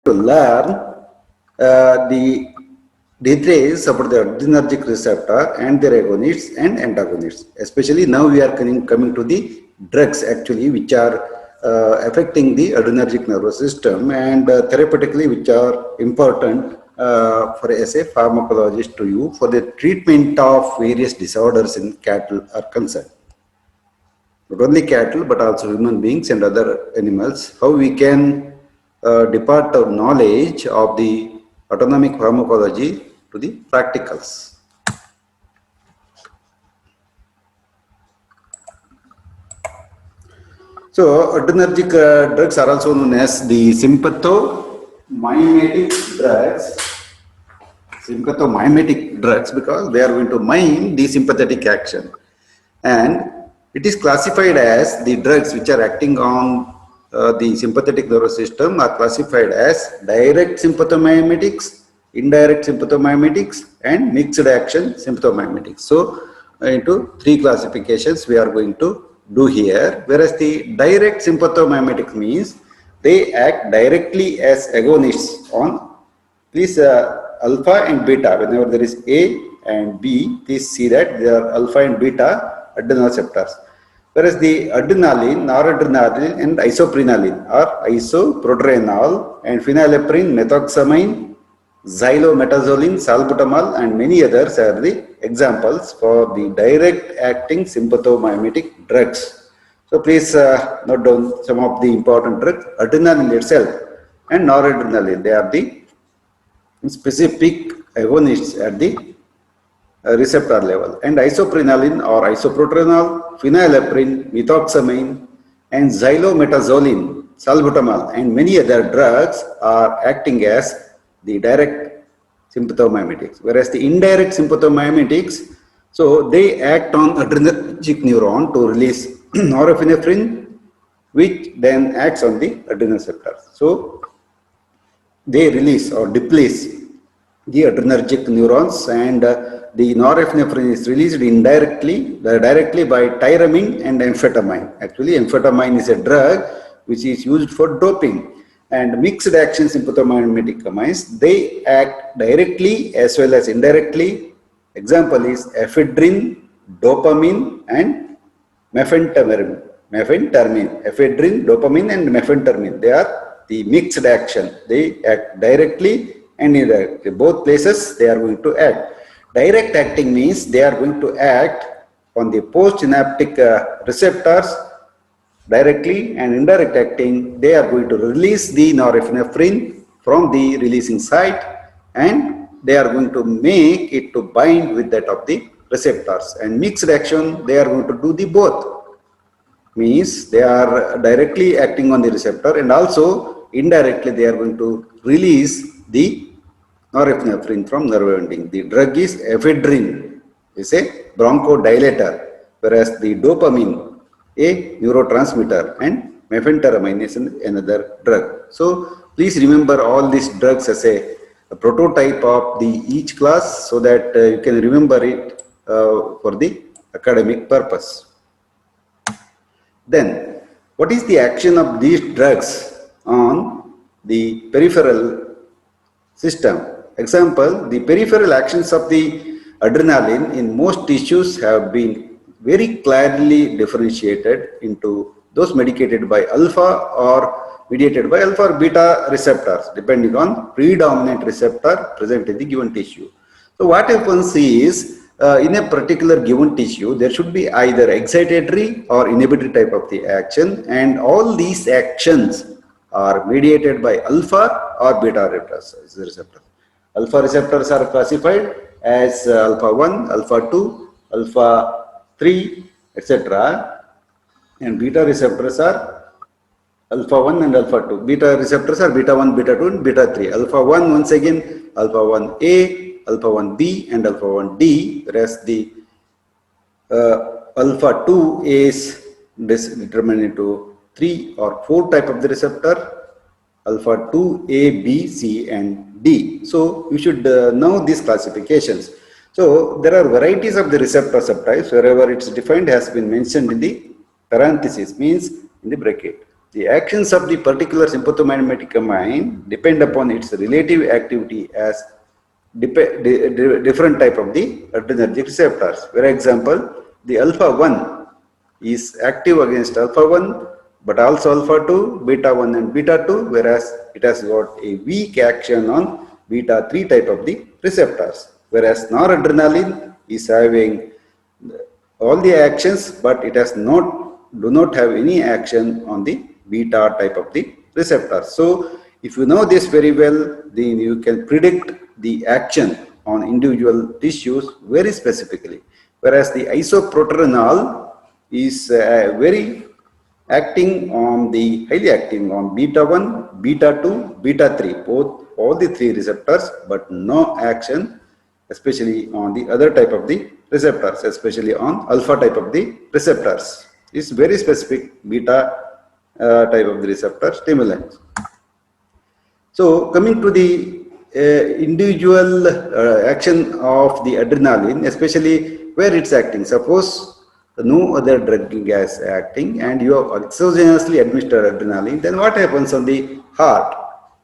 to learn the details about the adrenergic receptor and their agonists and antagonists. Especially now we are coming to the drugs actually which are affecting the adrenergic nervous system and therapeutically which are important for as a pharmacologist to you for the treatment of various disorders in cattle are concerned. Not only cattle but also human beings and other animals, how we can depart our knowledge of the autonomic pharmacology to the practicals. So adrenergic drugs are also known as the sympathomimetic drugs. Sympathomimetic drugs because they are going to mime the sympathetic action, and it is classified as the drugs which are acting on the sympathetic nervous system are classified as direct sympathomimetics, indirect sympathomimetics, and mixed action sympathomimetics. So into three classifications we are going to do here, whereas the direct sympathomimetic means they act directly as agonists on, please, alpha and beta. Whenever there is A and B, please see that they are alpha and beta adrenoreceptors. Whereas the adrenaline, noradrenaline, and isoprenaline are isoproterenol and phenylephrine, methoxamine, xylometazoline, salbutamol, and many others are the examples for the direct acting sympathomimetic drugs. So please note down some of the important drugs. Adrenaline itself and noradrenaline, they are the specific agonists at the receptor level, and isoprenaline or isoproterenol, phenylephrine, methoxamine, and xylometazoline, salbutamol, and many other drugs are acting as the direct sympathomimetics, whereas the indirect sympathomimetics, so they act on adrenergic neuron to release norepinephrine, which then acts on the adrenoreceptors. So they release or deplete the adrenergic neurons, and the norepinephrine is released indirectly, directly by tyramine and amphetamine. Actually, amphetamine is a drug which is used for doping, and mixed action sympathomimetic they act directly as well as indirectly. Example is ephedrine, dopamine, and mephentermine. Ephedrine, dopamine, and mephentermine, they are the mixed action. They act directly and indirectly. Both places they are going to act. Direct acting means they are going to act on the postsynaptic receptors directly, and indirect acting, they are going to release the norepinephrine from the releasing site, and they are going to make it to bind with that of the receptors. And mixed action, they are going to do the both. Means they are directly acting on the receptor and also indirectly they are going to release the norepinephrine from nerve ending. The drug is ephedrine, is a bronchodilator, whereas the dopamine, a neurotransmitter, and mephentermine is another drug. So please remember all these drugs as a prototype of the each class so that you can remember it for the academic purpose. Then, what is the action of these drugs on the peripheral system? Example, the peripheral actions of the adrenaline in most tissues have been very clearly differentiated into those medicated by alpha or mediated by alpha or beta receptors, depending on predominant receptor present in the given tissue. So what happens is, in a particular given tissue, there should be either excitatory or inhibitory type of the action, and all these actions are mediated by alpha or beta receptors. Alpha receptors are classified as alpha 1, alpha 2, alpha 3, etc. And beta receptors are alpha 1 and alpha 2. Beta receptors are beta 1, beta 2, and beta 3. Alpha 1 once again, alpha 1A, alpha 1B, and alpha 1D, whereas the alpha 2 is determined into 3 or 4 type of the receptor, alpha 2A, B, C, and D. So you should know these classifications. So there are varieties of the receptor subtypes. Wherever it's defined has been mentioned in the parenthesis, means in the bracket. The actions of the particular sympathomimetic amine depend upon its relative activity as different type of the adrenergic receptors. For example, the alpha 1 is active against alpha 1 but also alpha 2, beta 1 and beta 2, whereas it has got a weak action on beta 3 type of the receptors. Whereas noradrenaline is having all the actions, but it has do not have any action on the beta type of the receptor. So if you know this very well, then you can predict the action on individual tissues very specifically. Whereas the isoproterenol is very acting on the highly acting on beta 1, beta 2, beta 3, both all the three receptors, but no action especially on the other type of the receptors, especially on alpha type of the receptors. It's very specific beta type of the receptor stimulants. So coming to the individual action of the adrenaline, especially where it's acting. Suppose no other drug is acting and you have exogenously administered adrenaline, then what happens on the heart?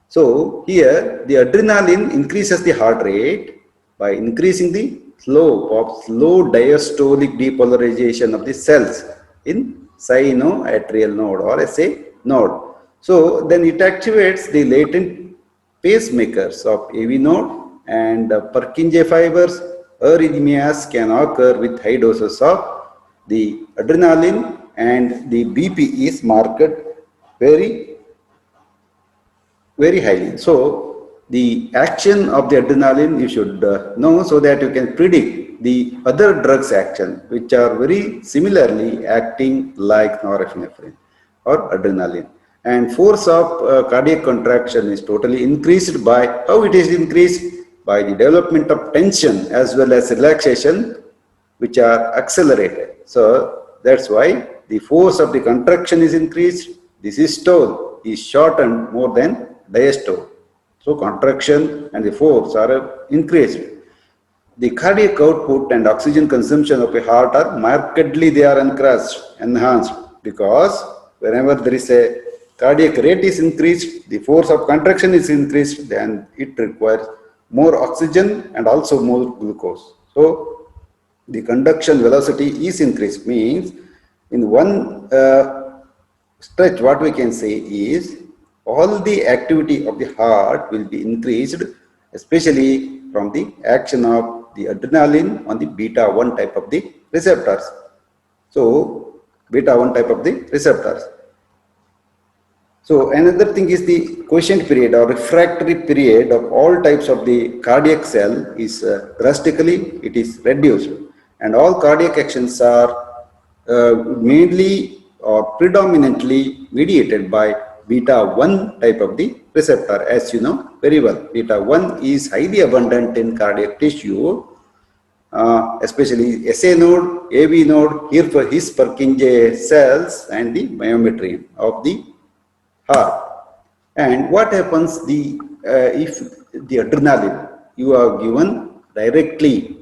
So here the adrenaline increases the heart rate by increasing the slope of slow diastolic depolarization of the cells in sinoatrial node or SA node. So then it activates the latent pacemakers of AV node and Purkinje fibers. Arrhythmias can occur with high doses of the adrenaline and the BP is marked very highly. So the action of the adrenaline you should know so that you can predict the other drugs action which are very similarly acting like norepinephrine or adrenaline. And force of cardiac contraction is totally increased by, how it is increased? By the development of tension as well as relaxation which are accelerated. So that's why the force of the contraction is increased, the systole is shortened more than diastole. So contraction and the force are increased. The cardiac output and oxygen consumption of a heart are markedly enhanced because whenever there is a cardiac rate is increased, the force of contraction is increased, then it requires more oxygen and also more glucose. So the conduction velocity is increased, means in one stretch what we can say is all the activity of the heart will be increased, especially from the action of the adrenaline on the beta 1 type of the receptors. So beta 1 type of the receptors. So another thing is the quiescent period or refractory period of all types of the cardiac cell is drastically it is reduced, and all cardiac actions are mainly or predominantly mediated by beta 1 type of the receptor, as you know very well. Beta 1 is highly abundant in cardiac tissue, especially SA node, AV node, here for his Purkinje cells and the myometrium of the heart. And what happens if the adrenaline you are given directly,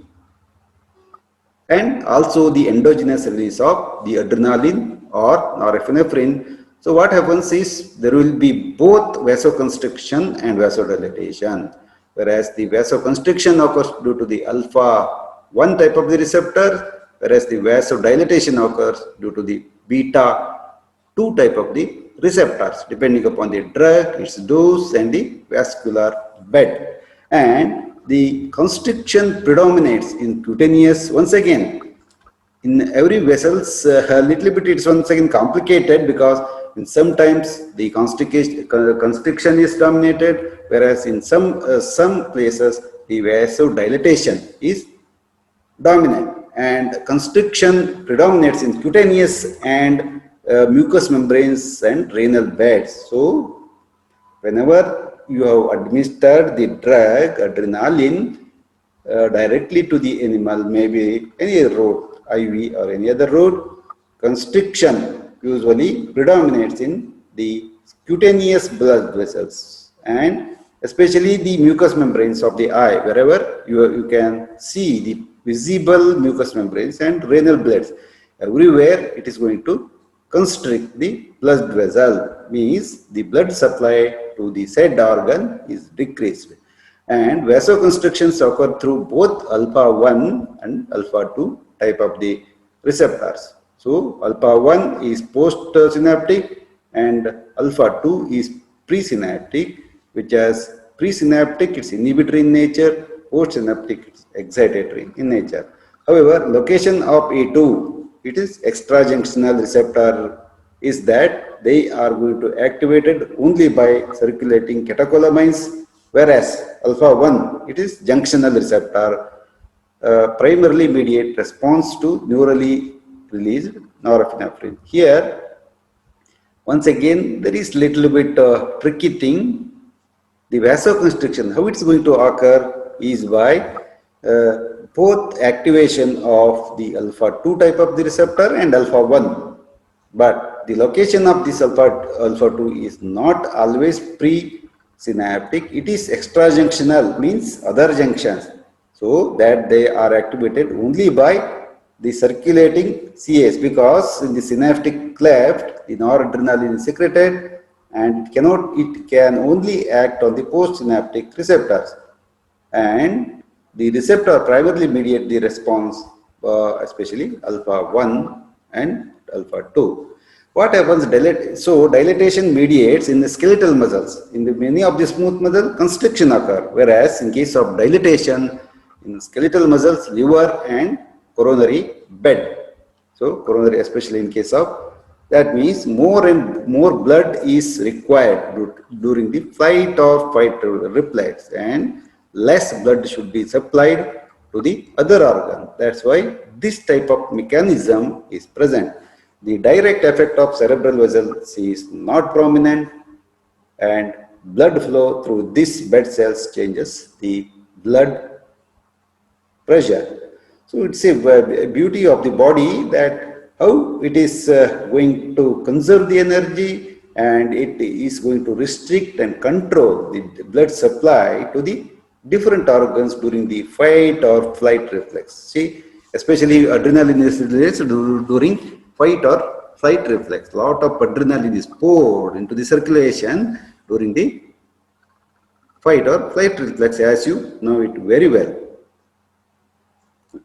and also the endogenous release of the adrenaline or norepinephrine. So what happens is there will be both vasoconstriction and vasodilatation, whereas the vasoconstriction occurs due to the alpha 1 type of the receptor, whereas the vasodilatation occurs due to the beta 2 type of the receptors, depending upon the drug, its dose and the vascular bed. And the constriction predominates in cutaneous. Once again, in every vessels a little bit it's once again complicated because in sometimes the constriction is dominated, whereas in some places the vasodilatation is dominant, and constriction predominates in cutaneous and mucous membranes and renal beds. So whenever you have administered the drug adrenaline directly to the animal, maybe any route, IV or any other route, constriction usually predominates in the cutaneous blood vessels and especially the mucous membranes of the eye, wherever you can see the visible mucous membranes and renal bloods. Everywhere it is going to constrict the blood vessel, means the blood supply to the said organ is decreased. And vasoconstrictions occur through both alpha 1 and alpha 2 type of the receptors. So alpha 1 is postsynaptic and alpha 2 is presynaptic, which as presynaptic it's inhibitory in nature, postsynaptic it's excitatory in nature. However, location of A2, it is extrajunctional receptor, is that they are going to activated only by circulating catecholamines, whereas alpha 1, it is junctional receptor, primarily mediate response to neurally released norepinephrine. Here, once again, there is little bit tricky thing. The vasoconstriction, how it's going to occur is by both activation of the alpha 2 type of the receptor and alpha 1. But the location of this alpha 2 is not always pre-synaptic, it is extrajunctional, means other junctions. So that they are activated only by the circulating CAs, because in the synaptic cleft, the noradrenaline is secreted and it can only act on the postsynaptic receptors. And the receptor primarily mediate the response, especially alpha 1 and alpha 2. What happens? So dilatation mediates in the skeletal muscles. In the many of the smooth muscle, constriction occur, whereas in case of dilatation in skeletal muscles, liver and coronary bed. So coronary, especially in case of, that means more and more blood is required during the flight or fight reflex, and less blood should be supplied to the other organ. That's why this type of mechanism is present. The direct effect of cerebral vessels is not prominent, and blood flow through these bed cells changes the blood pressure. So it's a beauty of the body that how it is going to conserve the energy, and it is going to restrict and control the blood supply to the different organs during the fight or flight reflex. See, especially adrenaline is released during fight or flight reflex. Lot of adrenaline is poured into the circulation during the fight or flight reflex, as you know it very well.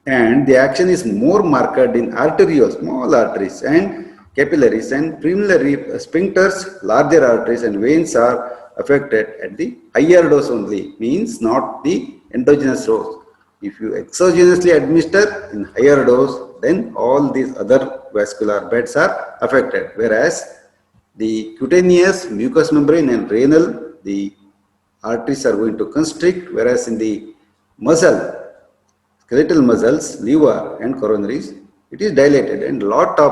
And the action is more marked in arterioles, small arteries, and capillaries, and pulmonary sphincters, larger arteries and veins are affected at the higher dose only, means not the endogenous dose. If you exogenously administer in higher dose, then all these other vascular beds are affected, whereas the cutaneous, mucous membrane and renal, the arteries are going to constrict, whereas in the muscle, skeletal muscles, liver and coronaries, it is dilated and lot of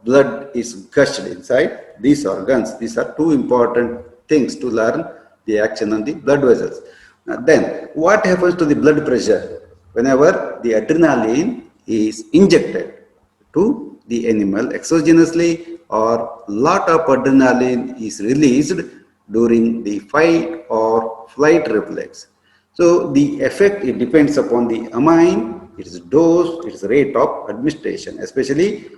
blood is gushed inside these organs. These are two important things to learn the action on the blood vessels. Now then, what happens to the blood pressure whenever the adrenaline is injected to the animal exogenously, or lot of adrenaline is released during the fight or flight reflex? So the effect, it depends upon the amine, its dose, its rate of administration. Especially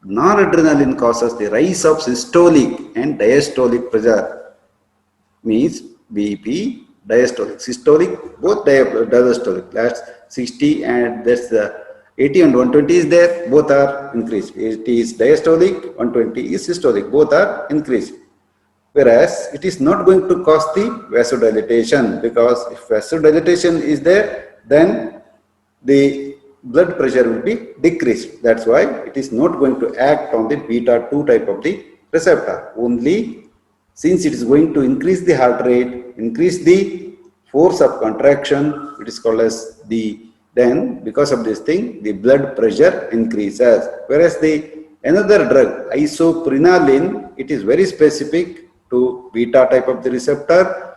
noradrenaline causes the rise of systolic and diastolic pressure, means BP, diastolic, systolic, both diastolic. That's 60 and that's the 80 and 120 is there, both are increased. 80 is diastolic, 120 is systolic, both are increased. Whereas it is not going to cause the vasodilatation, because if vasodilatation is there, then the blood pressure will be decreased. That's why it is not going to act on the beta 2 type of the receptor. Only since it is going to increase the heart rate, increase the force of contraction, it is called as then because of this thing, the blood pressure increases. Whereas the another drug, isoprenaline, it is very specific to beta type of the receptor.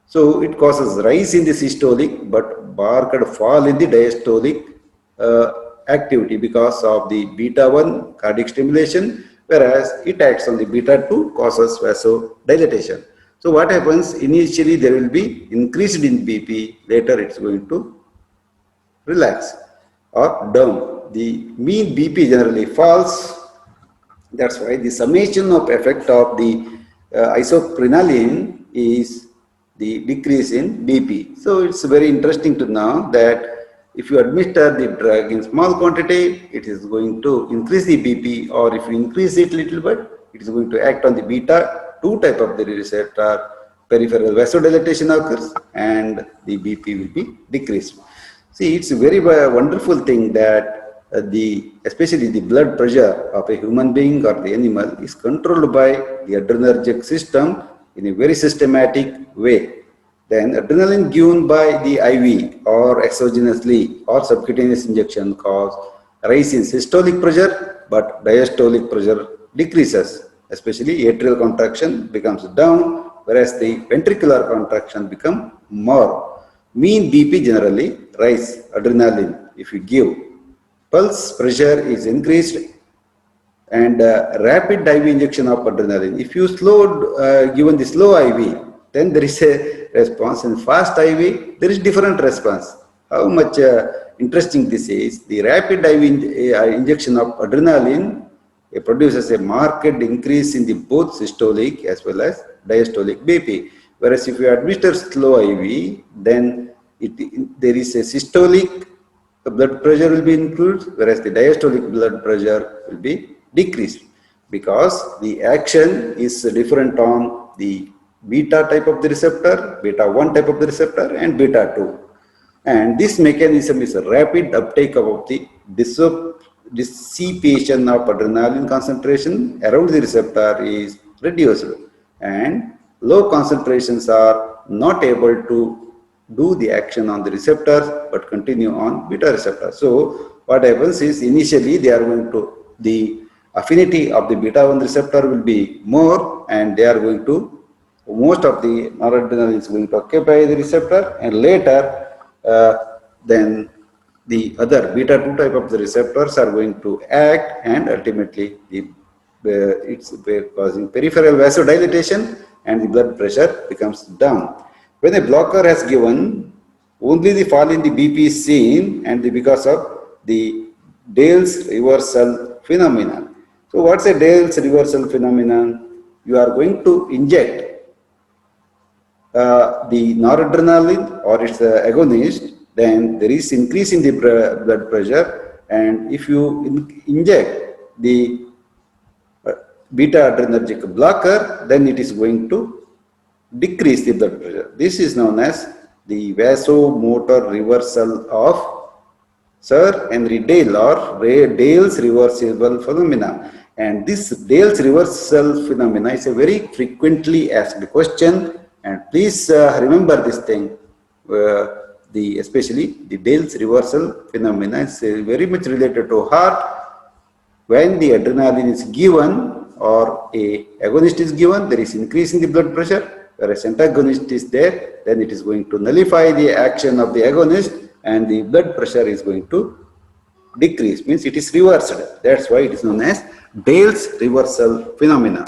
So it causes rise in the systolic but marked fall in the diastolic activity because of the beta 1 cardiac stimulation, whereas it acts on the beta 2, causes vasodilatation. So what happens? Initially there will be increased in BP, later it's going to relax or down. The mean BP generally falls That's why the summation of effect of the isoprenaline is the decrease in BP. So it's very interesting to know that if you administer the drug in small quantity, it is going to increase the BP, or if you increase it little bit, it is going to act on the beta 2 type of the receptor, peripheral vasodilatation occurs and the BP will be decreased. See, it's a very wonderful thing that especially the blood pressure of a human being or the animal is controlled by the adrenergic system in a very systematic way. Then adrenaline given by the IV or exogenously or subcutaneous injection cause rise in systolic pressure, but diastolic pressure decreases, especially atrial contraction becomes down, whereas the ventricular contraction become more. Mean BP generally rise adrenaline if you give. Pulse pressure is increased and rapid IV injection of adrenaline. If you given the slow IV, then there is a response. In fast IV, there is different response. How much interesting this is? The rapid IV injection of adrenaline produces a marked increase in the both systolic as well as diastolic BP. Whereas if you administer slow IV, then there is a systolic blood pressure will be increased, whereas the diastolic blood pressure will be decreased, because the action is different on the beta type of the receptor, beta 1 type of the receptor, and beta 2. And this mechanism is a rapid uptake of the dissipation of adrenaline concentration around the receptor is reduced, and low concentrations are not able to do the action on the receptors but continue on beta receptor. So what happens is, initially they are going to, the affinity of the beta 1 receptor will be more, and they are going to, most of the noradrenaline is going to occupy the receptor, and later then the other beta 2 type of the receptors are going to act, and ultimately it's causing peripheral vasodilatation and the blood pressure becomes down. When a blocker has given, only the fall in the BP is seen, and because of the Dale's reversal phenomenon. So what's a Dale's reversal phenomenon? You are going to inject the noradrenaline or its agonist, then there is increase in the blood pressure, and if you inject the beta adrenergic blocker, then it is going to decrease the blood pressure. This is known as the vasomotor reversal of Sir Henry Dale, or Dale's reversible phenomena. And this Dale's reversal phenomena is a very frequently asked question, and please remember this thing. Especially the Dale's reversal phenomena is very much related to heart. When the adrenaline is given or a agonist is given, there is increase in the blood pressure. Whereas antagonist is there, then it is going to nullify the action of the agonist, and the blood pressure is going to decrease, means it is reversed. That's why it is known as Dale's reversal phenomena.